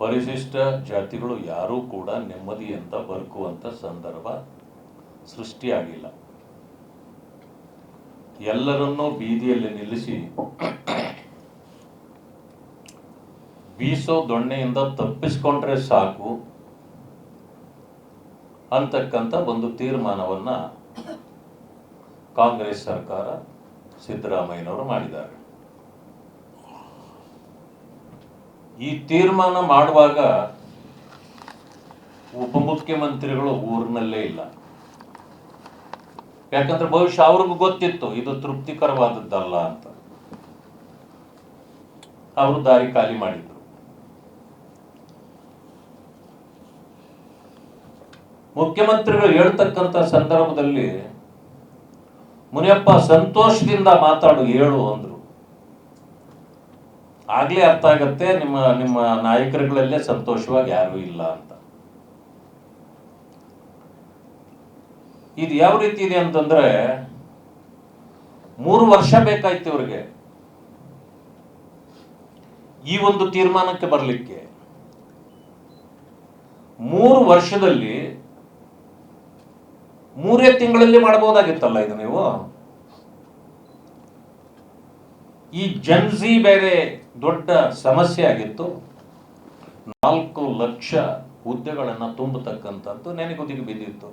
ಪರಿಶಿಷ್ಟ ಜಾತಿಗಳು ಯಾರೂ ಕೂಡ ನೆಮ್ಮದಿಯಿಂದ ಬದುಕುವಂಥ ಸಂದರ್ಭ ಸೃಷ್ಟಿಯಾಗಿಲ್ಲ. ಎಲ್ಲರನ್ನೂ ಬೀದಿಯಲ್ಲಿ ನಿಲ್ಲಿಸಿ ಬೀಸೋ ದೊಣ್ಣೆಯಿಂದ ತಪ್ಪಿಸ್ಕೊಂಡ್ರೆ ಸಾಕು ಅಂತಕ್ಕಂಥ ಒಂದು ತೀರ್ಮಾನವನ್ನು ಕಾಂಗ್ರೆಸ್ ಸರ್ಕಾರ ಸಿದ್ದರಾಮಯ್ಯನವರು ಮಾಡಿದ್ದಾರೆ. ಈ ತೀರ್ಮಾನ ಮಾಡುವಾಗ ಉಪಮುಖ್ಯಮಂತ್ರಿಗಳು ಊರಿನಲ್ಲೇ ಇಲ್ಲ. ಯಾಕಂದ್ರೆ ಬಹುಶಃ ಅವ್ರಿಗೂ ಗೊತ್ತಿತ್ತು ಇದು ತೃಪ್ತಿಕರವಾದದ್ದಲ್ಲ ಅಂತ. ಅವರು ದಾರಿ ಖಾಲಿ ಮಾಡಿದ್ರು. ಮುಖ್ಯಮಂತ್ರಿಗಳು ಹೇಳ್ತಕ್ಕಂಥ ಸಂದರ್ಭದಲ್ಲಿ ಮುನಿಯಪ್ಪ ಸಂತೋಷದಿಂದ ಮಾತಾಡು ಹೇಳು ಅಂದ್ರು. ಆಗ್ಲೇ ಅರ್ಥ ಆಗತ್ತೆ ನಿಮ್ಮ ನಾಯಕರುಗಳಲ್ಲೇ ಸಂತೋಷವಾಗಿ ಯಾರೂ ಇಲ್ಲ ಅಂತ. ಇದು ಯಾವ ರೀತಿ ಇದೆ ಅಂತಂದ್ರೆ 3 ವರ್ಷ ಬೇಕಾಯ್ತು ಇವ್ರಿಗೆ ಈ ಒಂದು ತೀರ್ಮಾನಕ್ಕೆ ಬರಲಿಕ್ಕೆ. 3 ವರ್ಷದಲ್ಲಿ 3 ತಿಂಗಳಲ್ಲಿ ಮಾಡಬಹುದಾಗಿತ್ತಲ್ಲ ಇದು ನೀವು. ಈ ಜನ್ಸಿ ಬೇರೆ ದೊಡ್ಡ ಸಮಸ್ಯೆ ಆಗಿತ್ತು. 4 ಲಕ್ಷ ಹುದ್ದೆಗಳನ್ನು ತುಂಬತಕ್ಕಂಥದ್ದು ನೆನೆಗುದಿಗೆ ಬಿದ್ದಿತ್ತು.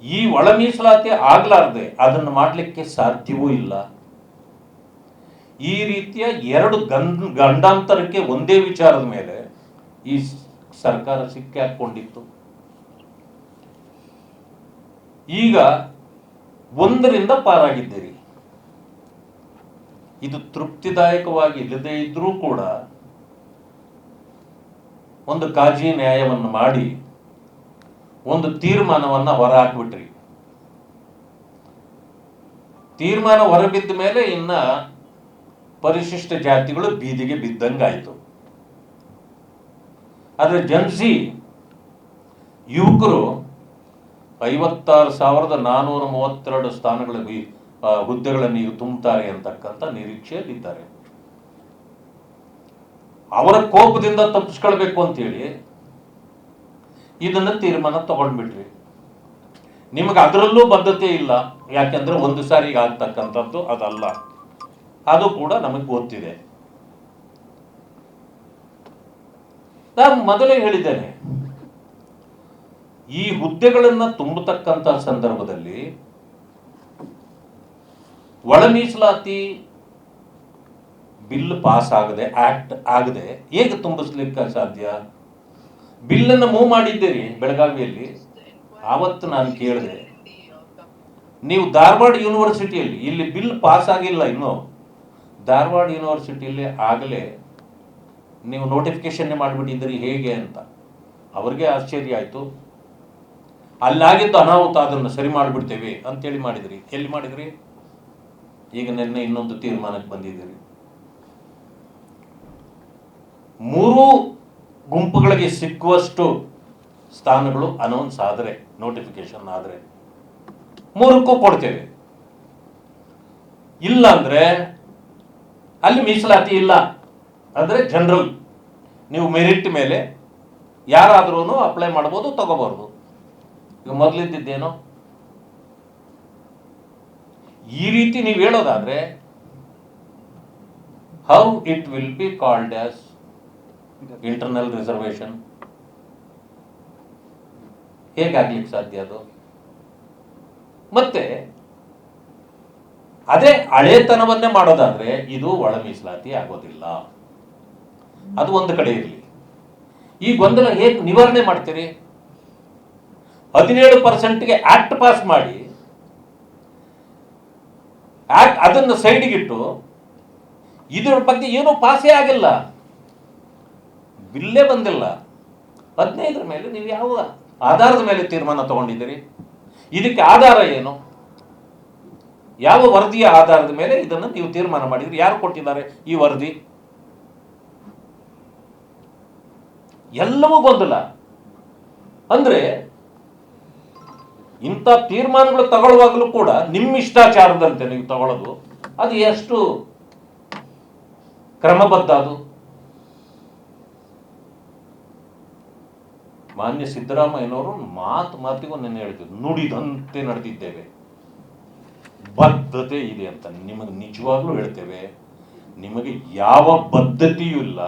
ಈ ಒಳ ಮೀಸಲಾತಿ ಆಗ್ಲಾರ್ದೆ ಅದನ್ನು ಮಾಡಲಿಕ್ಕೆ ಸಾಧ್ಯವೂ ಇಲ್ಲ. ಈ ರೀತಿಯ 2 ಗಂಡಾಂತರಕ್ಕೆ ಒಂದೇ ವಿಚಾರದ ಮೇಲೆ ಈ ಸರ್ಕಾರ ಸಿಕ್ಕಾಕೊಂಡಿತ್ತು. ಈಗ 1ರಿಂದ ಪಾರಾಗಿದ್ದೀರಿ. ಇದು ತೃಪ್ತಿದಾಯಕವಾಗಿ ಇಲ್ಲದೇ ಇದ್ರೂ ಕೂಡ ಒಂದು ಕಾಜಿ ನ್ಯಾಯವನ್ನು ಮಾಡಿ ಒಂದು ತೀರ್ಮಾನವನ್ನು ಹೊರ ಹಾಕ್ಬಿಟ್ರಿ. ತೀರ್ಮಾನ ಹೊರಬಿದ್ದ ಮೇಲೆ ಇನ್ನ ಪರಿಶಿಷ್ಟ ಜಾತಿಗಳು ಬೀದಿಗೆ ಬಿದ್ದಂಗಾಯ್ತು. ಆದ್ರೆ ಜನ್ಸಿ ಯುವಕರು 56,432 ಸ್ಥಾನಗಳ ಹುದ್ದೆಗಳನ್ನು ಈಗ ತುಂಬುತ್ತಾರೆ ಅಂತಕ್ಕಂಥ ನಿರೀಕ್ಷೆಯಲ್ಲಿದ್ದಾರೆ. ಅವರ ಕೋಪದಿಂದ ತಪ್ಪಿಸ್ಕೊಳ್ಬೇಕು ಅಂತೇಳಿ ಇದನ್ನ ತೀರ್ಮಾನ ತಗೊಂಡ್ಬಿಟ್ರಿ. ನಿಮಗೆ ಅದರಲ್ಲೂ ಬದ್ಧತೆ ಇಲ್ಲ. ಯಾಕೆಂದ್ರೆ ಒಂದು ಸಾರಿಗೆ ಆಗ್ತಕ್ಕಂಥದ್ದು ಅದಲ್ಲ. ಅದು ಕೂಡ ನಮಗೆ ಗೊತ್ತಿದೆ. ನಾನು ಮೊದಲೇ ಹೇಳಿದ್ದೇನೆ, ಈ ಹುದ್ದೆಗಳನ್ನು ತುಂಬತಕ್ಕಂಥ ಸಂದರ್ಭದಲ್ಲಿ ಒಳ ಮೀಸಲಾತಿ ಬಿಲ್ ಪಾಸ್ ಆಗದೆ, ಆಕ್ಟ್ ಆಗದೆ ಹೇಗೆ ತುಂಬಿಸ್ಲಿಕ್ಕೆ ಸಾಧ್ಯ? ಬಿಲ್ಲನ್ನು ಮೂವ್ ಮಾಡಿದ್ದೀರಿ ಬೆಳಗಾವಿಯಲ್ಲಿ. ಆವತ್ತು ನಾನು ಕೇಳಿದೆ, ನೀವು ಧಾರವಾಡ ಯೂನಿವರ್ಸಿಟಿಯಲ್ಲಿ, ಇಲ್ಲಿ ಬಿಲ್ ಪಾಸ್ ಆಗಿಲ್ಲ ಇನ್ನು, ಧಾರವಾಡ ಯೂನಿವರ್ಸಿಟಿಯಲ್ಲಿ ಆಗಲೇ ನೀವು ನೋಟಿಫಿಕೇಶನ್ ಮಾಡಿಬಿಟ್ಟಿದ್ದೀರಿ ಹೇಗೆ ಅಂತ. ಅವ್ರಿಗೆ ಆಶ್ಚರ್ಯ ಆಯಿತು. ಅಲ್ಲಾಗಿದ್ದು ಅನಾಹುತ, ಅದನ್ನು ಸರಿ ಮಾಡಿಬಿಡ್ತೇವೆ ಅಂತೇಳಿ ಮಾಡಿದ್ರಿ. ಎಲ್ಲಿ ಮಾಡಿದ್ರಿ? ಈಗ ನಿನ್ನೆ ಇನ್ನೊಂದು ತೀರ್ಮಾನಕ್ಕೆ ಬಂದಿದ್ದೀರಿ. 3 ಗುಂಪುಗಳಿಗೆ ಸಿಕ್ಕುವಷ್ಟು ಸ್ಥಾನಗಳು ಅನೌನ್ಸ್ ಆದರೆ, ನೋಟಿಫಿಕೇಶನ್ ಆದರೆ 3ಕ್ಕೂ ಕೊಡ್ತೇವೆ. ಇಲ್ಲ ಅಂದ್ರೆ ಅಲ್ಲಿ ಮೀಸಲಾತಿ ಇಲ್ಲ ಅಂದ್ರೆ ಜನರಲ್, ನೀವು ಮೆರಿಟ್ ಮೇಲೆ ಯಾರಾದ್ರೂ ಅಪ್ಲೈ ಮಾಡ್ಬೋದು, ತಗೋಬಾರ್ದು. ಈಗ ಮೊದಲಿದ್ದೇನೋ ಈ ರೀತಿ ನೀವು ಹೇಳೋದಾದ್ರೆ how it will be called as internal reservation? ಹೇಗಾಗ್ಲಿಕ್ಕೆ ಸಾಧ್ಯ ಅದು? ಮತ್ತೆ ಅದೇ ಹಳೇತನವನ್ನೇ ಮಾಡೋದಾದ್ರೆ ಇದು ಒಳ ಮೀಸಲಾತಿ ಆಗೋದಿಲ್ಲ. ಅದು ಒಂದು ಕಡೆ ಇರಲಿ. ಈ ಗೊಂದಲ ಹೇಗೆ ನಿವಾರಣೆ ಮಾಡ್ತೀರಿ? 17%ಗೆ ಆಕ್ಟ್ ಪಾಸ್ ಮಾಡಿ ಅದನ್ನು ಸೈಡ್ಗಿಟ್ಟು ಇದರ ಬಗ್ಗೆ ಏನೂ ಪಾಸೇ ಆಗಿಲ್ಲ, ಬಿಲ್ಲೇ ಬಂದಿಲ್ಲ. 15ರ ಮೇಲೆ ನೀವು ಯಾವ ಆಧಾರದ ಮೇಲೆ ತೀರ್ಮಾನ ತಗೊಂಡಿದ್ದೀರಿ? ಇದಕ್ಕೆ ಆಧಾರ ಏನು? ಯಾವ ವರದಿಯ ಆಧಾರದ ಮೇಲೆ ಇದನ್ನು ನೀವು ತೀರ್ಮಾನ ಮಾಡಿದ್ರಿ? ಯಾರು ಕೊಟ್ಟಿದ್ದಾರೆ ಈ ವರದಿ? ಎಲ್ಲವೂ ಗೊಂದಲ. ಅಂದ್ರೆ ಇಂಥ ತೀರ್ಮಾನಗಳು ತಗೊಳ್ಳುವಾಗಲೂ ಕೂಡ ನಿಮ್ಮ ಇಷ್ಟಾಚಾರದಂತೆ ನೀವು ತಗೊಳ್ಳೋದು, ಅದು ಎಷ್ಟು ಕ್ರಮಬದ್ಧ? ಅದು ಮಾನ್ಯ ಸಿದ್ದರಾಮಯ್ಯನವರು ಮಾತಿಗೂ ನೆನ್ನೆ ಹೇಳ್ತಿದ್ರು, ನುಡಿದಂತೆ ನಡೆದಿದ್ದೇವೆ, ಬದ್ಧತೆ ಇದೆ ಅಂತ. ನಿಮಗೆ ನಿಜವಾಗ್ಲೂ ಹೇಳ್ತೇವೆ, ನಿಮಗೆ ಯಾವ ಬದ್ಧತೆಯೂ ಇಲ್ಲ.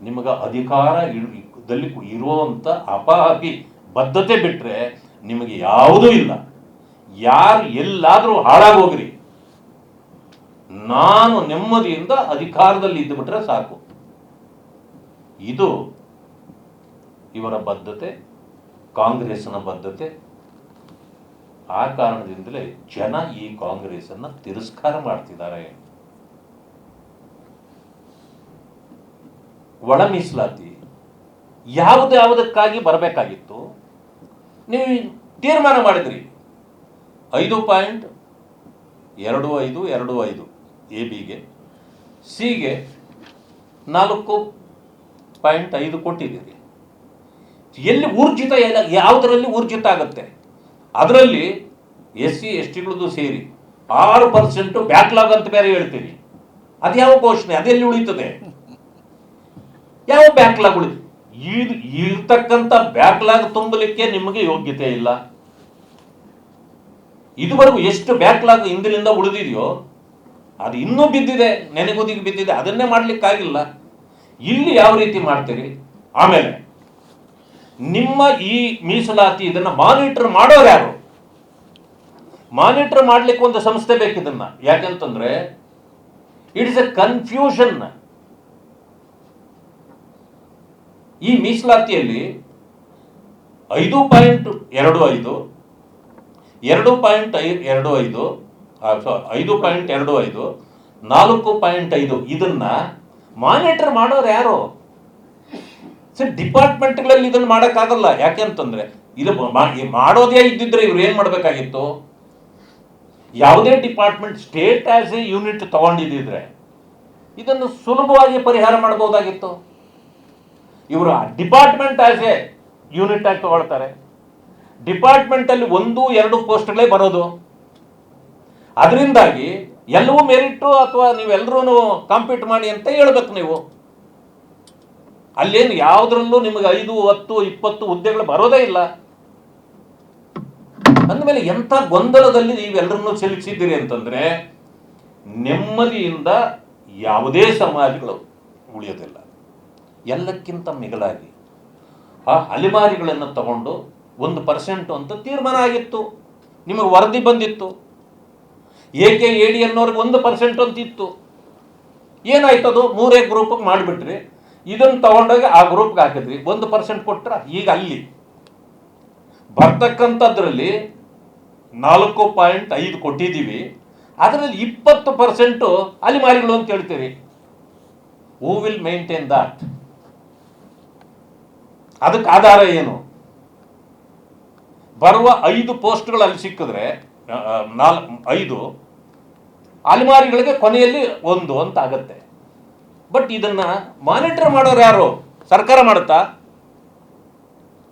ನಿಮಗೆ ಅಧಿಕಾರದಲ್ಲಿ ಇರುವಂಥ ಅಪಾಹಿ ಬದ್ಧತೆ ಬಿಟ್ಟರೆ ನಿಮಗೆ ಯಾವುದೂ ಇಲ್ಲ. ಯಾರು ಎಲ್ಲಾದರೂ ಹಾಳಾಗೋಗ್ರಿ, ನಾನು ನೆಮ್ಮದಿಯಿಂದ ಅಧಿಕಾರದಲ್ಲಿ ಇದ್ದು ಬಿಟ್ರೆ ಸಾಕು. ಇದು ಇವರ ಬದ್ಧತೆ, ಕಾಂಗ್ರೆಸ್ನ ಬದ್ಧತೆ. ಆ ಕಾರಣದಿಂದಲೇ ಜನ ಈ ಕಾಂಗ್ರೆಸ್ ಅನ್ನ ತಿರಸ್ಕಾರ ಮಾಡ್ತಿದ್ದಾರೆ. ಒಳ ಮೀಸಲಾತಿ ಯಾವುದಕ್ಕಾಗಿ ಬರಬೇಕಾಗಿತ್ತು, ನೀವು ತೀರ್ಮಾನ ಮಾಡಿದ್ರಿ 5.2525 ಎಬಿಗೆ, ಸಿಗೆ 4.5 ಕೊಟ್ಟಿದ್ದೀರಿ. ಎಲ್ಲಿ ಊರ್ಜಿತ, ಯಾವುದರಲ್ಲಿ ಊರ್ಜಿತ ಆಗುತ್ತೆ? ಅದರಲ್ಲಿ SC STಗಳದ್ದು ಸೇರಿ 6% ಬ್ಯಾಕ್ಲಾಗ್ ಅಂತ ಬೇರೆ ಹೇಳ್ತೀರಿ. ಅದ್ಯಾವ ಘೋಷಣೆ? ಅದೆಲ್ಲಿ ಉಳಿತದೆ? ಯಾವ ಬ್ಯಾಕ್ಲಾಗ್ ಇರ್ತಕ್ಕಂಥ ಬ್ಯಾಕ್ಲಾಗ್ ತುಂಬಲಿಕ್ಕೆ ನಿಮಗೆ ಯೋಗ್ಯತೆ ಇಲ್ಲ. ಇದುವರೆಗೂ ಎಷ್ಟು ಬ್ಯಾಕ್ಲಾಗ್ ಹಿಂದಿನಿಂದ ಉಳಿದಿದೆಯೋ ಅದು ಇನ್ನೂ ಬಿದ್ದಿದೆ, ನೆನೆಗುದಿಗೆ ಬಿದ್ದಿದೆ, ಅದನ್ನೇ ಮಾಡ್ಲಿಕ್ಕಾಗಿಲ್ಲ. ಇಲ್ಲಿ ಯಾವ ರೀತಿ ಮಾಡ್ತೀರಿ? ಆಮೇಲೆ ನಿಮ್ಮ ಈ ಮೀಸಲಾತಿ ಇದನ್ನ ಮಾನಿಟರ್ ಮಾಡೋರು ಯಾರು? ಮಾನಿಟರ್ ಮಾಡ್ಲಿಕ್ಕೆ ಒಂದು ಸಂಸ್ಥೆ ಬೇಕಿದನ್ನ. ಯಾಕಂತಂದ್ರೆ ಇಟ್ಸ್ ಎ ಕನ್ಫ್ಯೂಷನ್. ಈ ಮೀಸಲಾತಿಯಲ್ಲಿ 5.25 4.5 ಇದನ್ನ ಮಾನಿಟರ್ ಮಾಡೋರು ಯಾರು? ಡಿಪಾರ್ಟ್ಮೆಂಟ್ಗಳಲ್ಲಿ ಇದನ್ನು ಮಾಡೋಕ್ಕಾಗಲ್ಲ. ಯಾಕೆಂತಂದ್ರೆ ಇದು ಮಾಡೋದೇ ಇದ್ದಿದ್ರೆ ಇವ್ರು ಏನ್ ಮಾಡಬೇಕಾಗಿತ್ತು? ಯಾವುದೇ department state as a unit ತಗೊಂಡಿದ್ದಿದ್ರೆ ಇದನ್ನು ಸುಲಭವಾಗಿ ಪರಿಹಾರ ಮಾಡಬಹುದಾಗಿತ್ತು. ಇವರು ಡಿಪಾರ್ಟ್ಮೆಂಟ್ ಆಸ್ ಎ ಯೂನಿಟ್ ಆಗಿ ತಗೊಳ್ತಾರೆ. ಡಿಪಾರ್ಟ್ಮೆಂಟ್ ಅಲ್ಲಿ 1-2 ಪೋಸ್ಟ್ಗಳೇ ಬರೋದು. ಅದರಿಂದಾಗಿ ಎಲ್ಲವೂ ಮೆರಿಟು ಅಥವಾ ನೀವೆಲ್ಲರೂ ಕಾಂಪೀಟ್ ಮಾಡಿ ಅಂತ ಹೇಳ್ಬೇಕು ನೀವು. ಅಲ್ಲೇನು ಯಾವುದ್ರಲ್ಲೂ ನಿಮಗೆ 5, 10, 20 ಹುದ್ದೆಗಳು ಬರೋದೇ ಇಲ್ಲ. ಅಂದಮೇಲೆ ಎಂಥ ಗೊಂದಲದಲ್ಲಿ ನೀವೆಲ್ಲರನ್ನೂ ಸಿಲುಕಿಸಿದ್ದೀರಿ ಅಂತಂದ್ರೆ ನೆಮ್ಮದಿಯಿಂದ ಯಾವುದೇ ಸಮಾಜಗಳು ಉಳಿಯೋದಿಲ್ಲ. ಎಲ್ಲಕ್ಕಿಂತ ಮಿಗಿಲಾಗಿ ಆ ಅಲೆಮಾರಿಗಳನ್ನು ತಗೊಂಡು 1% ಅಂತ ತೀರ್ಮಾನ ಆಗಿತ್ತು. ನಿಮಗೆ ವರದಿ ಬಂದಿತ್ತು. AD ಅನ್ನೋರಿಗೆ 1% ಅಂತ ಇತ್ತು. ಏನಾಯ್ತದು? 3 ಗ್ರೂಪಿಗೆ ಮಾಡಿಬಿಟ್ರಿ. ಇದನ್ನು ತಗೊಂಡೋಗಿ ಆ ಗ್ರೂಪ್ಗೆ ಹಾಕಿದ್ರಿ, 1% ಕೊಟ್ರ. ಈಗ ಅಲ್ಲಿ ಬರ್ತಕ್ಕಂಥದ್ರಲ್ಲಿ 4.5 ಕೊಟ್ಟಿದ್ದೀವಿ, ಅದರಲ್ಲಿ 20% ಅಲೆಮಾರಿಗಳು ಅಂತ ಹೇಳ್ತೀರಿ. Who will maintain that? ಅದಕ್ಕೆ ಆಧಾರ ಏನು? ಬರುವ 5 ಪೋಸ್ಟ್ಗಳು ಅಲ್ಲಿ ಸಿಕ್ಕಿದ್ರೆ 5 ಅಲೆಮಾರಿಗಳಿಗೆ ಕೊನೆಯಲ್ಲಿ 1 ಅಂತ ಆಗತ್ತೆ. ಬಟ್ ಇದನ್ನ ಮಾನಿಟರ್ ಮಾಡೋರು ಯಾರು? ಸರ್ಕಾರ ಮಾಡುತ್ತಾ?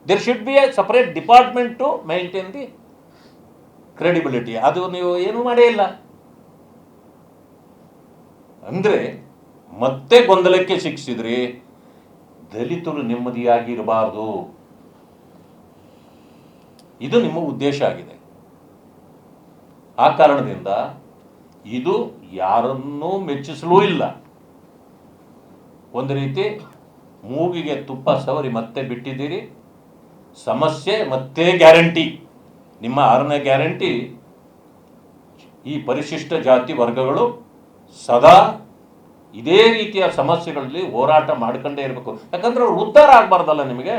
There should be a separate department to maintain the credibility. ಅದು ನೀವು ಏನು ಮಾಡೇ ಇಲ್ಲ. ಅಂದ್ರೆ ಮತ್ತೆ ಗೊಂದಲಕ್ಕೆ ಶಿಕ್ಷಿದ್ರಿ. ದಲಿತರು ನೆಮ್ಮದಿಯಾಗಿರಬಾರ್ದು, ಇದು ನಿಮ್ಮ ಉದ್ದೇಶ ಆಗಿದೆ. ಆ ಕಾರಣದಿಂದ ಇದು ಯಾರನ್ನೂ ಮೆಚ್ಚಿಸಲೂ ಇಲ್ಲ. ಒಂದು ರೀತಿ ಮೂಗಿಗೆ ತುಪ್ಪ ಸವರಿ ಮತ್ತೆ ಬಿಟ್ಟಿದ್ದೀರಿ. ಸಮಸ್ಯೆ ಮತ್ತೆ ಗ್ಯಾರಂಟಿ. ನಿಮ್ಮ 6ನೇ ಗ್ಯಾರಂಟಿ, ಈ ಪರಿಶಿಷ್ಟ ಜಾತಿ ವರ್ಗಗಳು ಸದಾ ಇದೇ ರೀತಿಯ ಸಮಸ್ಯೆಗಳಲ್ಲಿ ಹೋರಾಟ ಮಾಡ್ಕೊಂಡೇ ಇರಬೇಕು. ಯಾಕಂದ್ರೆ ಅವ್ರು ಉದ್ಧಾರ ಆಗಬಾರ್ದಲ್ಲ. ನಿಮಗೆ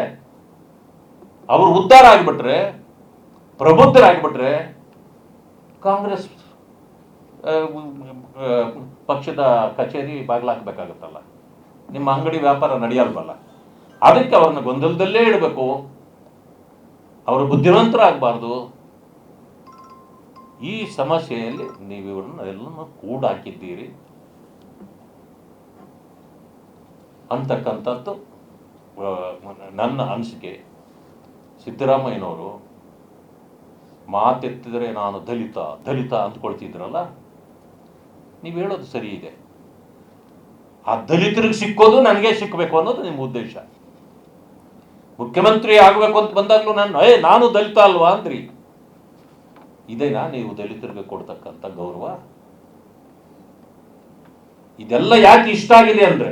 ಅವರು ಉದ್ಧಾರ ಆಗಿಬಿಟ್ರೆ, ಪ್ರಬುದ್ಧರಾಗಿಬಿಟ್ರೆ ಕಾಂಗ್ರೆಸ್ ಪಕ್ಷದ ಕಚೇರಿ ಬಾಗಿಲಾಕಬೇಕಾಗುತ್ತಲ್ಲ, ನಿಮ್ಮ ಅಂಗಡಿ ವ್ಯಾಪಾರ ನಡೆಯಲ್ವಲ್ಲ. ಅದಕ್ಕೆ ಅವ್ರನ್ನ ಗೊಂದಲದಲ್ಲೇ ಇಡಬೇಕು. ಅವರು ಬುದ್ಧಿವಂತರಾಗಬಾರ್ದು. ಈ ಸಮಸ್ಯೆಯಲ್ಲಿ ನೀವು ಇವ್ರನ್ನ ಎಲ್ಲನೂ ಕೂಡಾಕಿದ್ದೀರಿ ಅಂತಕ್ಕಂಥದ್ದು ನನ್ನ ಅನಿಸಿಕೆ. ಸಿದ್ದರಾಮಯ್ಯನವರು ಮಾತೆತ್ತಿದರೆ ನಾನು ದಲಿತ ದಲಿತ ಅಂದ್ಕೊಳ್ತಿದ್ರಲ್ಲ, ನೀವು ಹೇಳೋದು ಸರಿ ಇದೆ. ಆ ದಲಿತರಿಗೆ ಸಿಕ್ಕೋದು ನನಗೆ ಸಿಕ್ಕಬೇಕು ಅನ್ನೋದು ನಿಮ್ಮ ಉದ್ದೇಶ. ಮುಖ್ಯಮಂತ್ರಿ ಆಗಬೇಕು ಅಂತ ಬಂದಾಗಲೂ ನಾನು ದಲಿತ ಅಲ್ವಾ ಅಂದ್ರಿ. ಇದೇನಾ ನೀವು ದಲಿತರಿಗೆ ಕೊಡ್ತಕ್ಕಂಥ ಗೌರವ? ಇದೆಲ್ಲ ಯಾಕೆ ಇಷ್ಟ ಆಗಿದೆ ಅಂದ್ರೆ,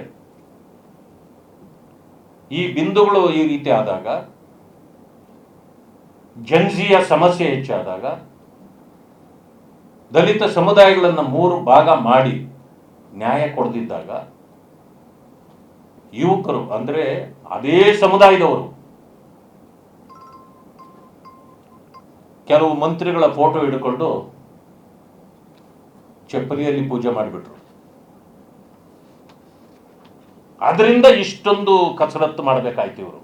ಈ ಬಿಂದುಗಳು ಈ ರೀತಿ ಆದಾಗ, ಜನ್ಜಿಯ ಸಮಸ್ಯೆ ಹೆಚ್ಚಾದಾಗ, ದಲಿತ ಸಮುದಾಯಗಳನ್ನು 3 ಭಾಗ ಮಾಡಿ ನ್ಯಾಯ ಕೊಡದಿದ್ದಾಗ, ಯುವಕರು ಅಂದ್ರೆ ಅದೇ ಸಮುದಾಯದವರು ಕೆಲವು ಮಂತ್ರಿಗಳ ಫೋಟೋ ಹಿಡ್ಕೊಂಡು ಚಪ್ಪಲಿಯಲ್ಲಿ ಪೂಜೆ ಮಾಡಿಬಿಟ್ರು. ಅದರಿಂದ ಇಷ್ಟೊಂದು ಕಸರತ್ತು ಮಾಡಬೇಕಾಯ್ತು ಇವರು.